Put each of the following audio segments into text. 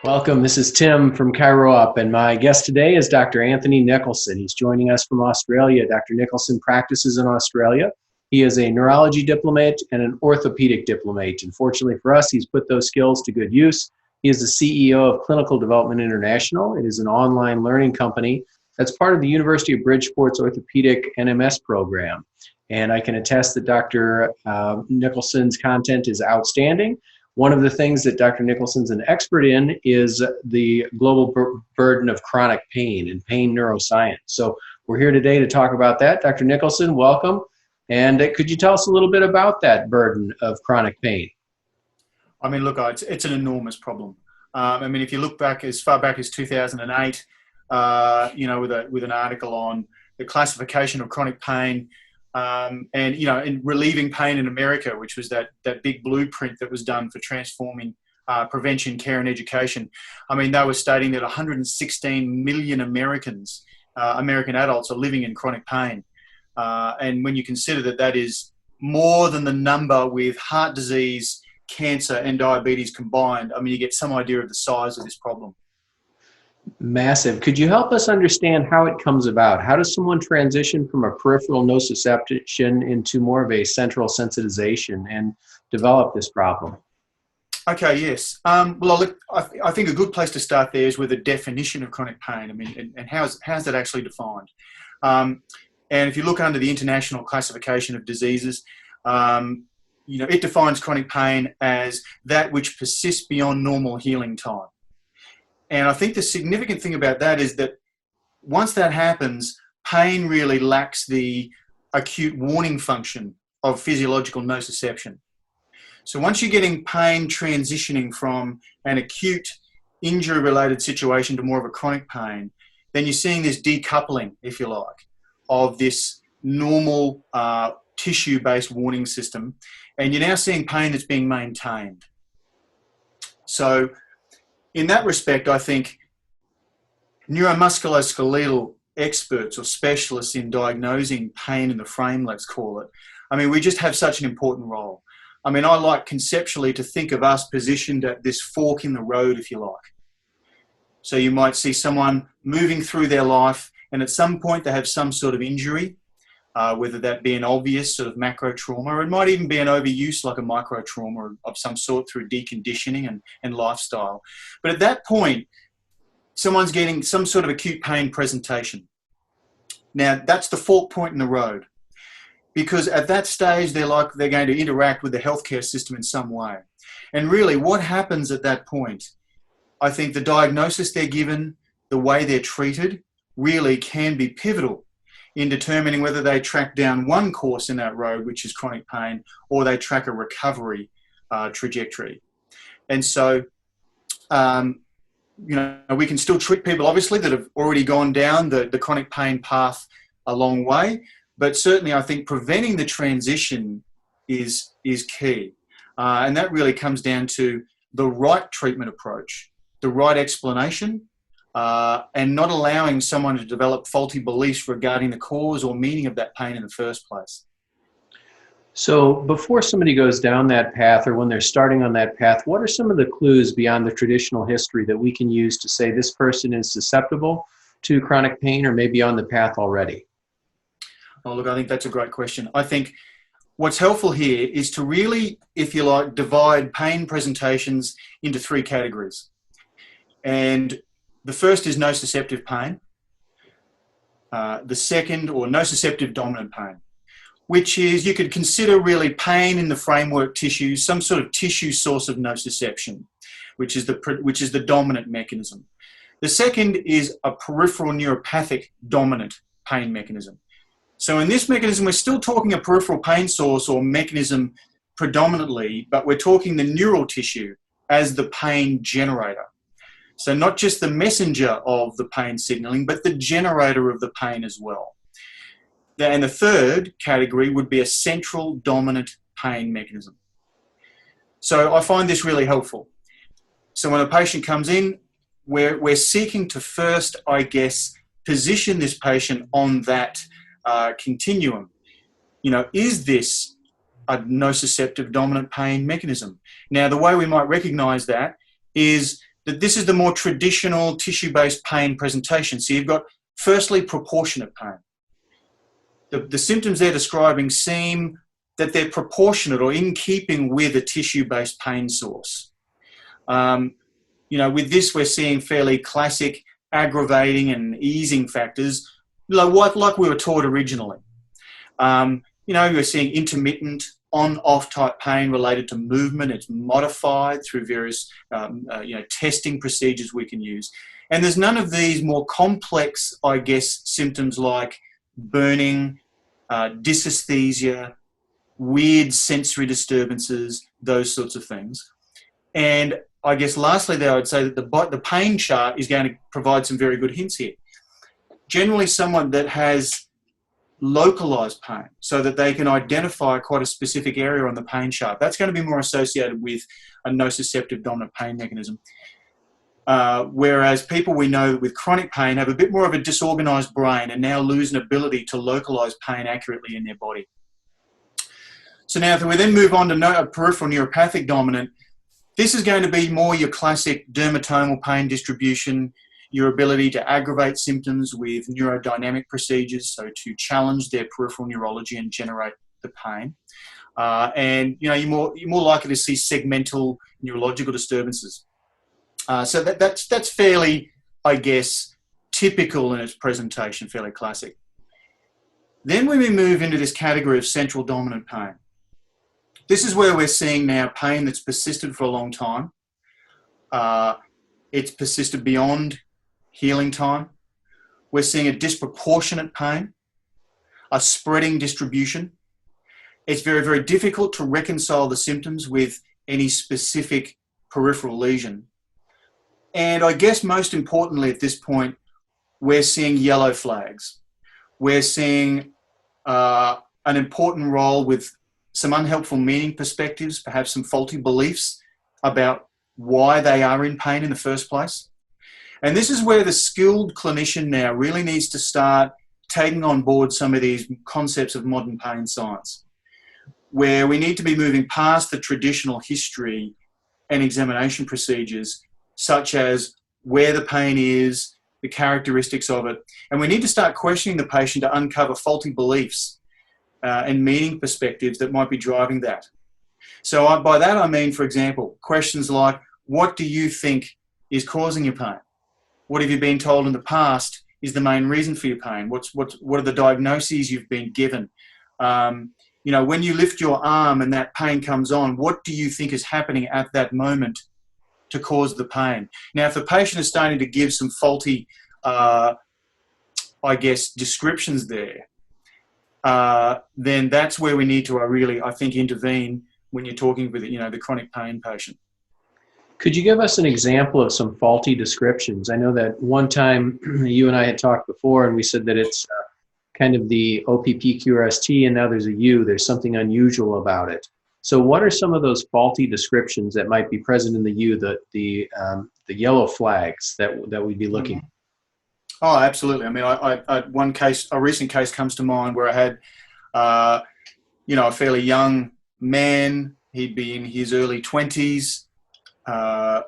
Welcome. This is Tim from Cairo Up, and my guest today is Dr. Anthony Nicholson. He's joining us from Australia. Dr. Nicholson practices in Australia. He is a neurology diplomat and an orthopedic diplomat. And fortunately for us, he's put those skills to good use. He is the CEO of Clinical Development International. It is an online learning company that's part of the University of Bridgeport's orthopedic NMS program. And I can attest that Dr. Nicholson's content is outstanding. One of the things that Dr. Nicholson's an expert in is the global burden of chronic pain and pain neuroscience. So we're here today to talk about that. Dr. Nicholson, welcome. And could you tell us a little bit about that burden of chronic pain? I mean, look, it's an enormous problem. If you look back as far back as 2008, with an article on the classification of chronic pain, in relieving pain in America, which was that big blueprint that was done for transforming prevention, care, and education. I mean, they were stating that 116 million American adults are living in chronic pain. And when you consider that is more than the number with heart disease, cancer, and diabetes combined, I mean, you get some idea of the size of this problem. Massive. Could you help us understand how it comes about? How does someone transition from a peripheral nociception into more of a central sensitization and develop this problem? Okay, yes. Look, I think a good place to start there is with a definition of chronic pain. I mean, and how's that actually defined? And if you look under the International Classification of Diseases, it defines chronic pain as that which persists beyond normal healing time. And I think the significant thing about that is that once that happens, pain really lacks the acute warning function of physiological nociception. So once you're getting pain transitioning from an acute injury-related situation to more of a chronic pain, then you're seeing this decoupling, if you like, of this normal tissue-based warning system, and you're now seeing pain that's being maintained. So in that respect, I think neuromusculoskeletal experts or specialists in diagnosing pain in the frame, let's call it, I mean, we just have such an important role. I mean, I like conceptually to think of us positioned at this fork in the road, if you like. So you might see someone moving through their life, and at some point they have some sort of injury, whether that be an obvious sort of macro trauma, or it might even be an overuse like a micro trauma of some sort through deconditioning and lifestyle. But at that point, someone's getting some sort of acute pain presentation. Now, that's the fork point in the road, because at that stage, they're going to interact with the healthcare system in some way. And really, what happens at that point, I think the diagnosis they're given, the way they're treated, really can be pivotal in determining whether they track down one course in that road, which is chronic pain, or they track a recovery trajectory. And so, we can still treat people, obviously, that have already gone down the chronic pain path a long way, but certainly I think preventing the transition is key. And that really comes down to the right treatment approach, the right explanation, and not allowing someone to develop faulty beliefs regarding the cause or meaning of that pain in the first place. So before somebody goes down that path, or when they're starting on that path, what are some of the clues beyond the traditional history that we can use to say this person is susceptible to chronic pain or maybe on the path already? Oh, look, I think that's a great question. I think what's helpful here is to really, if you like, divide pain presentations into three categories. And the first is nociceptive pain. The second, or nociceptive dominant pain, which is, you could consider really pain in the framework tissues, some sort of tissue source of nociception, which is the dominant mechanism. The second is a peripheral neuropathic dominant pain mechanism. So in this mechanism, we're still talking a peripheral pain source or mechanism predominantly, but we're talking the neural tissue as the pain generator. So not just the messenger of the pain signaling, but the generator of the pain as well. And the third category would be a central dominant pain mechanism. So I find this really helpful. So when a patient comes in, we're seeking to first, I guess, position this patient on that continuum. Is this a nociceptive dominant pain mechanism? Now, the way we might recognize that is that this is the more traditional tissue-based pain presentation. So you've got, firstly, proportionate pain. The symptoms they're describing seem that they're proportionate or in keeping with a tissue-based pain source. With this, we're seeing fairly classic aggravating and easing factors, like we were taught originally. We're seeing intermittent on-off type pain related to movement. It's modified through various, testing procedures we can use. And there's none of these more complex, I guess, symptoms like burning, dysesthesia, weird sensory disturbances, those sorts of things. And I guess lastly there, I would say that the pain chart is going to provide some very good hints here. Generally someone that has localized pain so that they can identify quite a specific area on the pain chart, that's going to be more associated with a nociceptive dominant pain mechanism. Whereas people we know with chronic pain have a bit more of a disorganized brain and now lose an ability to localize pain accurately in their body. So now if we then move on to peripheral neuropathic dominant, this is going to be more your classic dermatomal pain distribution, your ability to aggravate symptoms with neurodynamic procedures, so to challenge their peripheral neurology and generate the pain. You're more likely to see segmental neurological disturbances. So that's fairly, I guess, typical in its presentation, fairly classic. Then when we move into this category of central dominant pain, this is where we're seeing now pain that's persisted for a long time. It's persisted beyond healing time. We're seeing a disproportionate pain, a spreading distribution. It's very, very difficult to reconcile the symptoms with any specific peripheral lesion. And I guess most importantly at this point, we're seeing yellow flags. We're seeing an important role with some unhelpful meaning perspectives, perhaps some faulty beliefs about why they are in pain in the first place. And this is where the skilled clinician now really needs to start taking on board some of these concepts of modern pain science, where we need to be moving past the traditional history and examination procedures, such as where the pain is, the characteristics of it, and we need to start questioning the patient to uncover faulty beliefs and meaning perspectives that might be driving that. So by that I mean, for example, questions like, what do you think is causing your pain? What have you been told in the past is the main reason for your pain? What are the diagnoses you've been given? When you lift your arm and that pain comes on, what do you think is happening at that moment to cause the pain? Now, if the patient is starting to give some faulty, descriptions there, then that's where we need to really, I think, intervene when you're talking with, the chronic pain patient. Could you give us an example of some faulty descriptions? I know that one time you and I had talked before and we said that it's kind of the OPPQRST and now there's a U, there's something unusual about it. So what are some of those faulty descriptions that might be present in the U, the yellow flags that we'd be looking at? Oh, absolutely. I mean, a recent case comes to mind where I had, a fairly young man. He'd be in his early 20s. A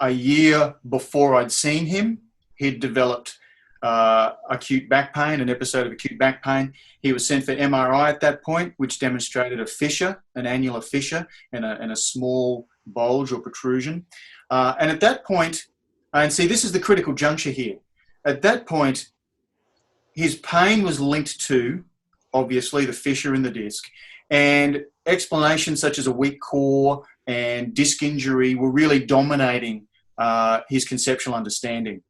year before I'd seen him, he'd developed acute back pain, an episode of acute back pain. He was sent for MRI at that point, which demonstrated a fissure, an annular fissure, and a small bulge or protrusion. And at that point, and see, this is the critical juncture here. At that point, his pain was linked to, obviously, the fissure in the disc, and explanations such as a weak core and disc injury were really dominating his conceptual understanding.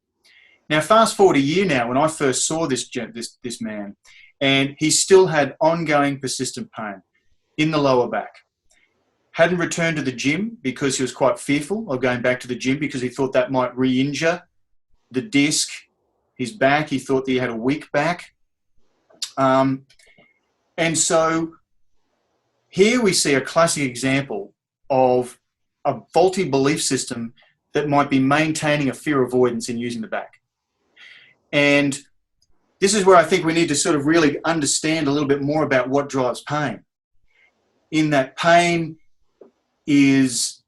Now, fast forward a year now, when I first saw this man, and he still had ongoing persistent pain in the lower back. Hadn't returned to the gym because he was quite fearful of going back to the gym because he thought that might re-injure the disc, his back. He thought that he had a weak back. And so here we see a classic example of a faulty belief system that might be maintaining a fear avoidance in using the back. And this is where I think we need to sort of really understand a little bit more about what drives pain. In that pain is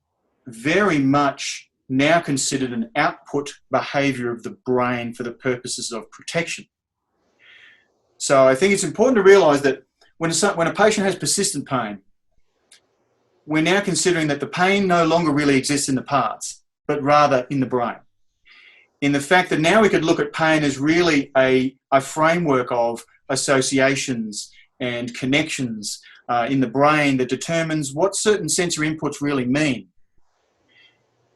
very much now considered an output behavior of the brain for the purposes of protection. So I think it's important to realize that when a patient has persistent pain, we're now considering that the pain no longer really exists in the parts, but rather in the brain. In the fact that now we could look at pain as really a framework of associations and connections in the brain that determines what certain sensory inputs really mean.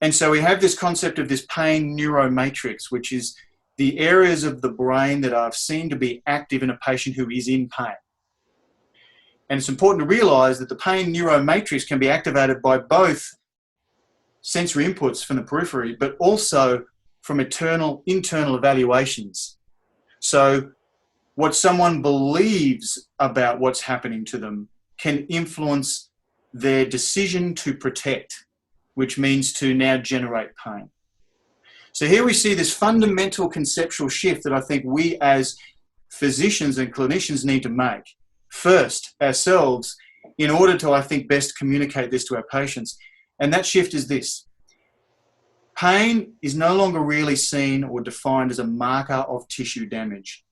And so we have this concept of this pain neuromatrix, which is the areas of the brain that are seen to be active in a patient who is in pain. And it's important to realize that the pain neuromatrix can be activated by both sensory inputs from the periphery, but also from internal evaluations. So what someone believes about what's happening to them can influence their decision to protect, which means to now generate pain. So here we see this fundamental conceptual shift that I think we as physicians and clinicians need to make. First, ourselves, in order to, I think, best communicate this to our patients. And that shift is this. Pain is no longer really seen or defined as a marker of tissue damage.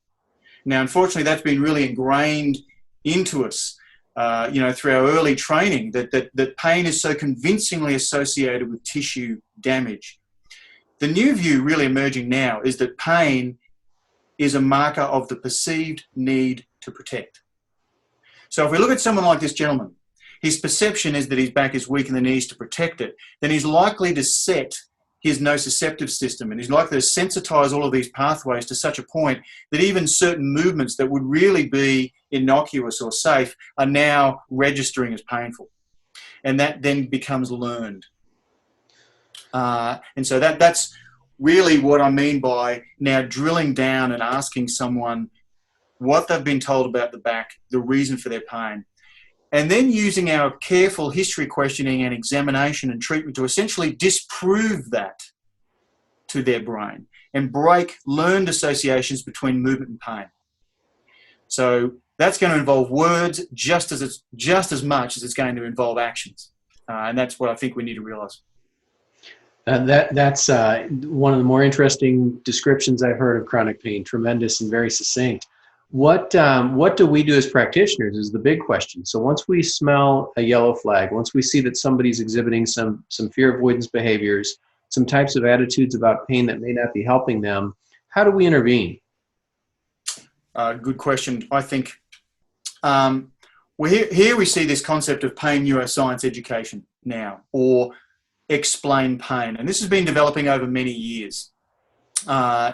Now, unfortunately, that's been really ingrained into us, through our early training, that pain is so convincingly associated with tissue damage. The new view really emerging now is that pain is a marker of the perceived need to protect. So if we look at someone like this gentleman, his perception is that his back is weak in the knees to protect it, then he's likely to set his nociceptive system, and he's likely to sensitize all of these pathways to such a point that even certain movements that would really be innocuous or safe are now registering as painful. And that then becomes learned. And so that's really what I mean by now drilling down and asking someone what they've been told about the back, the reason for their pain, and then using our careful history questioning and examination and treatment to essentially disprove that to their brain and break learned associations between movement and pain. So that's going to involve words just as much as it's going to involve actions. And that's what I think we need to realize. That's one of the more interesting descriptions I've heard of chronic pain. Tremendous and very succinct. What do we do as practitioners is the big question. So once we smell a yellow flag, once we see that somebody's exhibiting some fear avoidance behaviors, some types of attitudes about pain that may not be helping them, how do we intervene? Good question. I think here we see this concept of pain neuroscience education now, or explain pain. And this has been developing over many years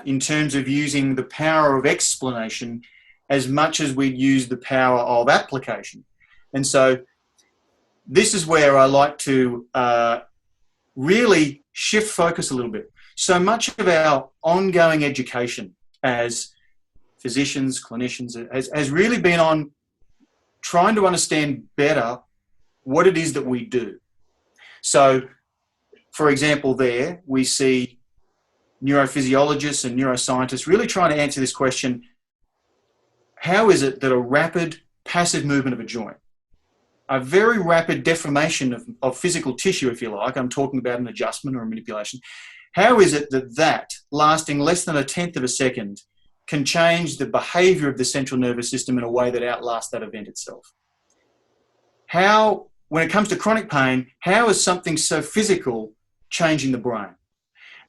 in terms of using the power of explanation as much as we use the power of application. And so this is where I like to really shift focus a little bit. So much of our ongoing education as physicians, clinicians, has really been on trying to understand better what it is that we do. So, for example, there we see neurophysiologists and neuroscientists really trying to answer this question: how is it that a rapid passive movement of a joint, a very rapid deformation of physical tissue, if you like, I'm talking about an adjustment or a manipulation, how is it that lasting less than 1/10 of a second can change the behavior of the central nervous system in a way that outlasts that event itself? How, when it comes to chronic pain, how is something so physical changing the brain?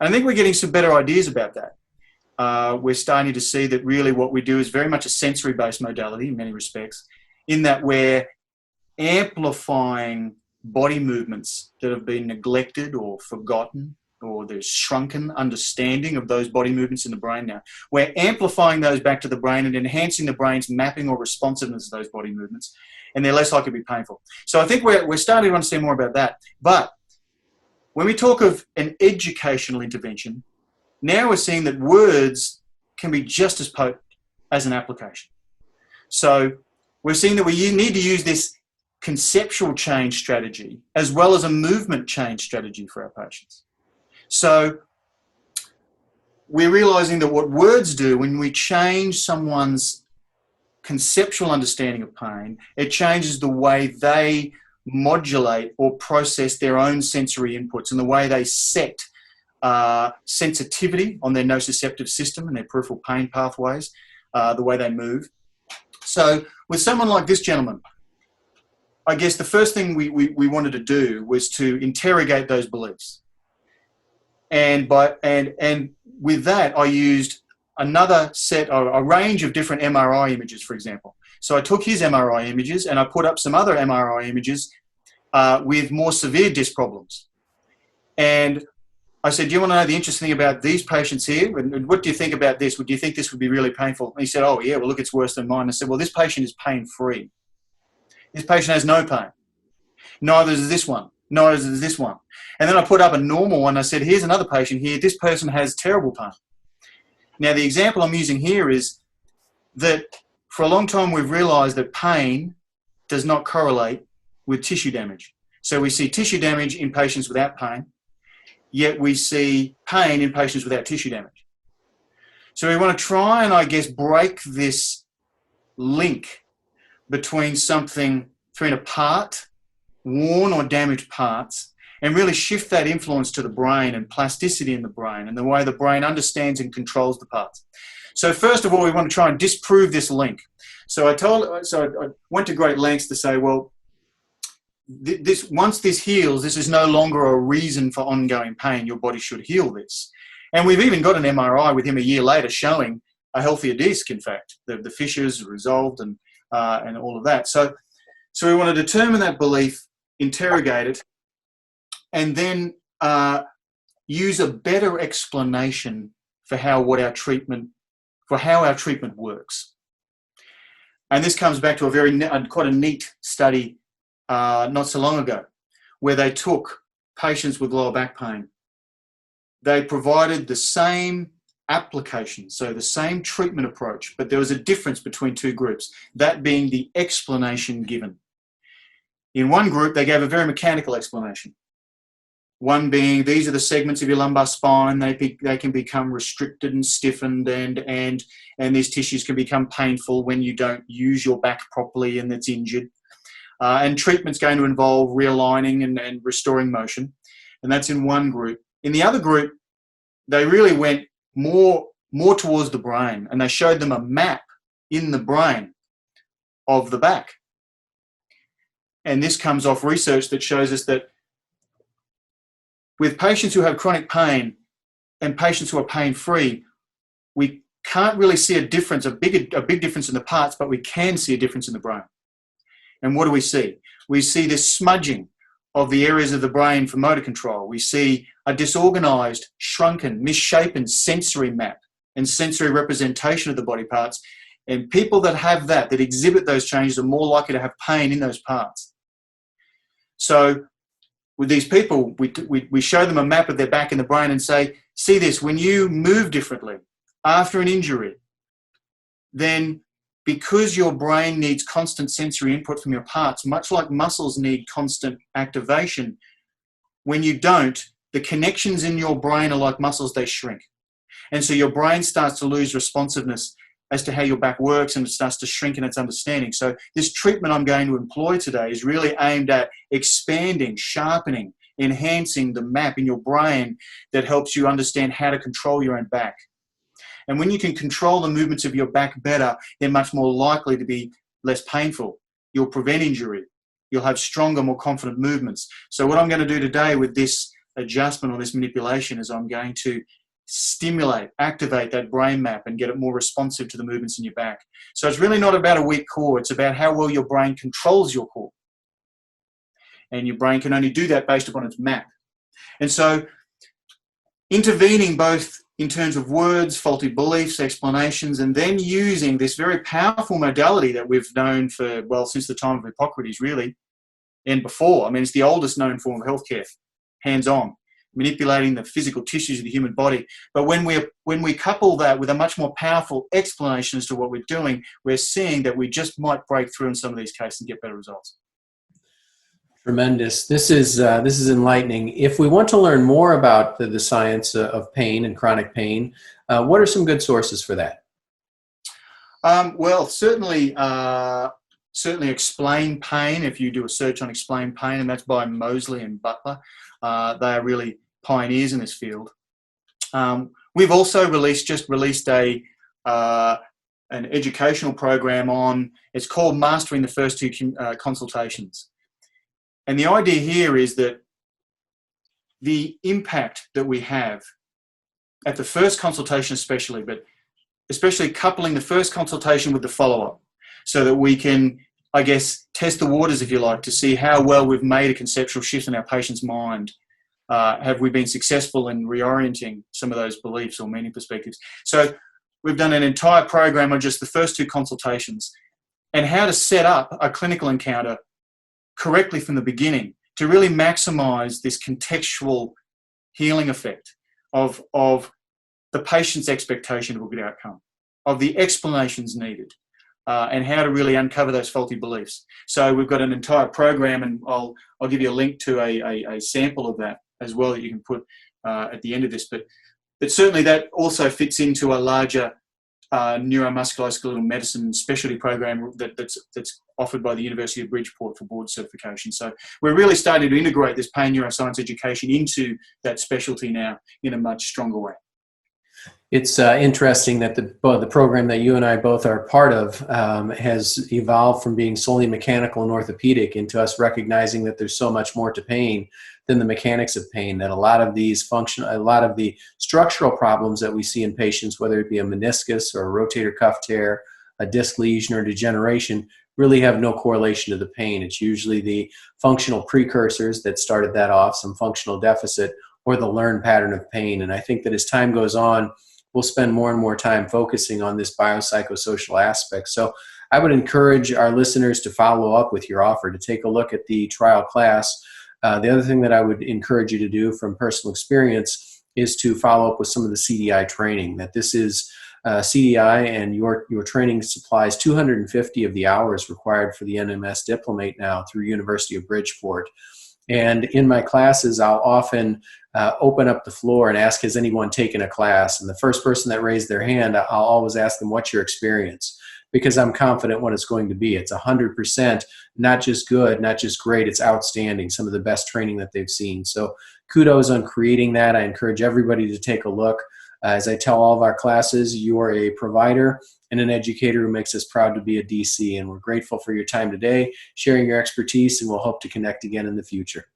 And I think we're getting some better ideas about that. We're starting to see that really what we do is very much a sensory-based modality in many respects, in that we're amplifying body movements that have been neglected or forgotten, or there's shrunken understanding of those body movements in the brain now. We're amplifying those back to the brain and enhancing the brain's mapping or responsiveness of those body movements, and they're less likely to be painful. So I think we're starting to understand more about that. But when we talk of an educational intervention, now we're seeing that words can be just as potent as an application. So we're seeing that we need to use this conceptual change strategy as well as a movement change strategy for our patients. So we're realizing that what words do when we change someone's conceptual understanding of pain, it changes the way they modulate or process their own sensory inputs and the way they set sensitivity on their nociceptive system and their peripheral pain pathways, the way they move. So with someone like this gentleman, I guess the first thing we wanted to do was to interrogate those beliefs. And with that, I used another set, a range of different MRI images, for example. So I took his MRI images and I put up some other MRI images with more severe disc problems. And I said, do you want to know the interesting thing about these patients here? And what do you think about this? Do you think this would be really painful? And he said, oh, yeah, well, look, it's worse than mine. I said, well, this patient is pain-free. This patient has no pain. Neither is this one. Neither is this one. And then I put up a normal one. I said, here's another patient here. This person has terrible pain. Now, the example I'm using here is that for a long time we've realized that pain does not correlate with tissue damage. So we see tissue damage in patients without pain, yet we see pain in patients without tissue damage. So we want to try and, I guess, break this link between a part, worn or damaged parts, and really shift that influence to the brain and plasticity in the brain and the way the brain understands and controls the parts. So first of all, we want to try and disprove this link. So I went to great lengths to say, well, once this heals, this is no longer a reason for ongoing pain. Your body should heal this. And we've even got an MRI with him a year later showing a healthier disc, in fact. The fissures resolved and all of that. So we want to determine that belief, interrogate it, and then use a better explanation for how our treatment works. And this comes back to quite a neat study not so long ago, where they took patients with lower back pain. They provided the same application, so the same treatment approach, but there was a difference between two groups, that being the explanation given. In one group, they gave a very mechanical explanation. One being, these are the segments of your lumbar spine, they can become restricted and stiffened, and these tissues can become painful when you don't use your back properly and it's injured. And treatment's going to involve realigning and restoring motion. And that's in one group. In the other group, they really went more towards the brain, and they showed them a map in the brain of the back. And this comes off research that shows us that with patients who have chronic pain and patients who are pain-free, we can't really see a difference, a big difference in the parts, but we can see a difference in the brain. And what do we see? We see this smudging of the areas of the brain for motor control. We see a disorganized, shrunken, misshapen sensory map and sensory representation of the body parts. And people that have that exhibit those changes, are more likely to have pain in those parts. So with these people, we show them a map of their back and the brain and say, see this, when you move differently after an injury, then because your brain needs constant sensory input from your parts, much like muscles need constant activation, when you don't, the connections in your brain are like muscles, they shrink. And so your brain starts to lose responsiveness as to how your back works, and it starts to shrink in its understanding. So this treatment I'm going to employ today is really aimed at expanding, sharpening, enhancing the map in your brain that helps you understand how to control your own back. And when you can control the movements of your back better, they're much more likely to be less painful. You'll prevent injury. You'll have stronger, more confident movements. So what I'm going to do today with this adjustment or this manipulation is I'm going to stimulate, activate that brain map and get it more responsive to the movements in your back. So it's really not about a weak core. It's about how well your brain controls your core. And your brain can only do that based upon its map. And so intervening both in terms of words, faulty beliefs, explanations, and then using this very powerful modality that we've known for, well, since the time of Hippocrates, really, and before. I mean, it's the oldest known form of healthcare, hands-on, manipulating the physical tissues of the human body. But when we couple that with a much more powerful explanation as to what we're doing, we're seeing that we just might break through in some of these cases and get better results. Tremendous. This is enlightening. If we want to learn more about the science of pain and chronic pain, what are some good sources for that? Well, certainly Explain Pain. If you do a search on Explain Pain, and that's by Mosley and Butler, they are really pioneers in this field. We've also just released an educational program on, it's called Mastering the First Two Consultations. And the idea here is that the impact that we have at the first consultation especially, but especially coupling the first consultation with the follow-up so that we can, I guess, test the waters, if you like, to see how well we've made a conceptual shift in our patient's mind. Have we been successful in reorienting some of those beliefs or meaning perspectives? So we've done an entire program on just the first two consultations and how to set up a clinical encounter correctly from the beginning to really maximize this contextual healing effect of the patient's expectation of a good outcome, of the explanations needed, and how to really uncover those faulty beliefs. So we've got an entire program, and I'll give you a link to a sample of that as well that you can put at the end of this. But certainly that also fits into a larger neuromusculoskeletal medicine specialty program that's offered by the University of Bridgeport for board certification. So we're really starting to integrate this pain neuroscience education into that specialty now in a much stronger way. It's interesting that the program that you and I both are part of has evolved from being solely mechanical and orthopedic into us recognizing that there's so much more to pain than the mechanics of pain, that a lot of the structural problems that we see in patients, whether it be a meniscus or a rotator cuff tear, a disc lesion or degeneration, really have no correlation to the pain. It's usually the functional precursors that started that off, some functional deficit, or the learned pattern of pain. And I think that as time goes on, we'll spend more and more time focusing on this biopsychosocial aspect. So I would encourage our listeners to follow up with your offer, to take a look at the trial class. The other thing that I would encourage you to do from personal experience is to follow up with some of the CDI training. That this is CDI, and your training supplies 250 of the hours required for the NMS diplomate now through University of Bridgeport. And in my classes, I'll often open up the floor and ask, has anyone taken a class? And the first person that raised their hand, I'll always ask them, what's your experience? Because I'm confident what it's going to be. It's 100%, not just good, not just great, it's outstanding, some of the best training that they've seen. So kudos on creating that. I encourage everybody to take a look. As I tell all of our classes, you are a provider and an educator who makes us proud to be a DC, and we're grateful for your time today, sharing your expertise, and we'll hope to connect again in the future.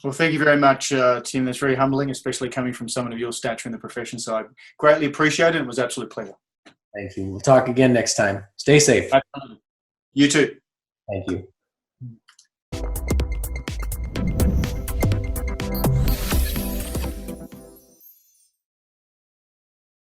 Well, thank you very much, Tim. That's very humbling, especially coming from someone of your stature in the profession. So I greatly appreciate it. It was an absolute pleasure. Thank you. We'll talk again next time. Stay safe. You too. Thank you.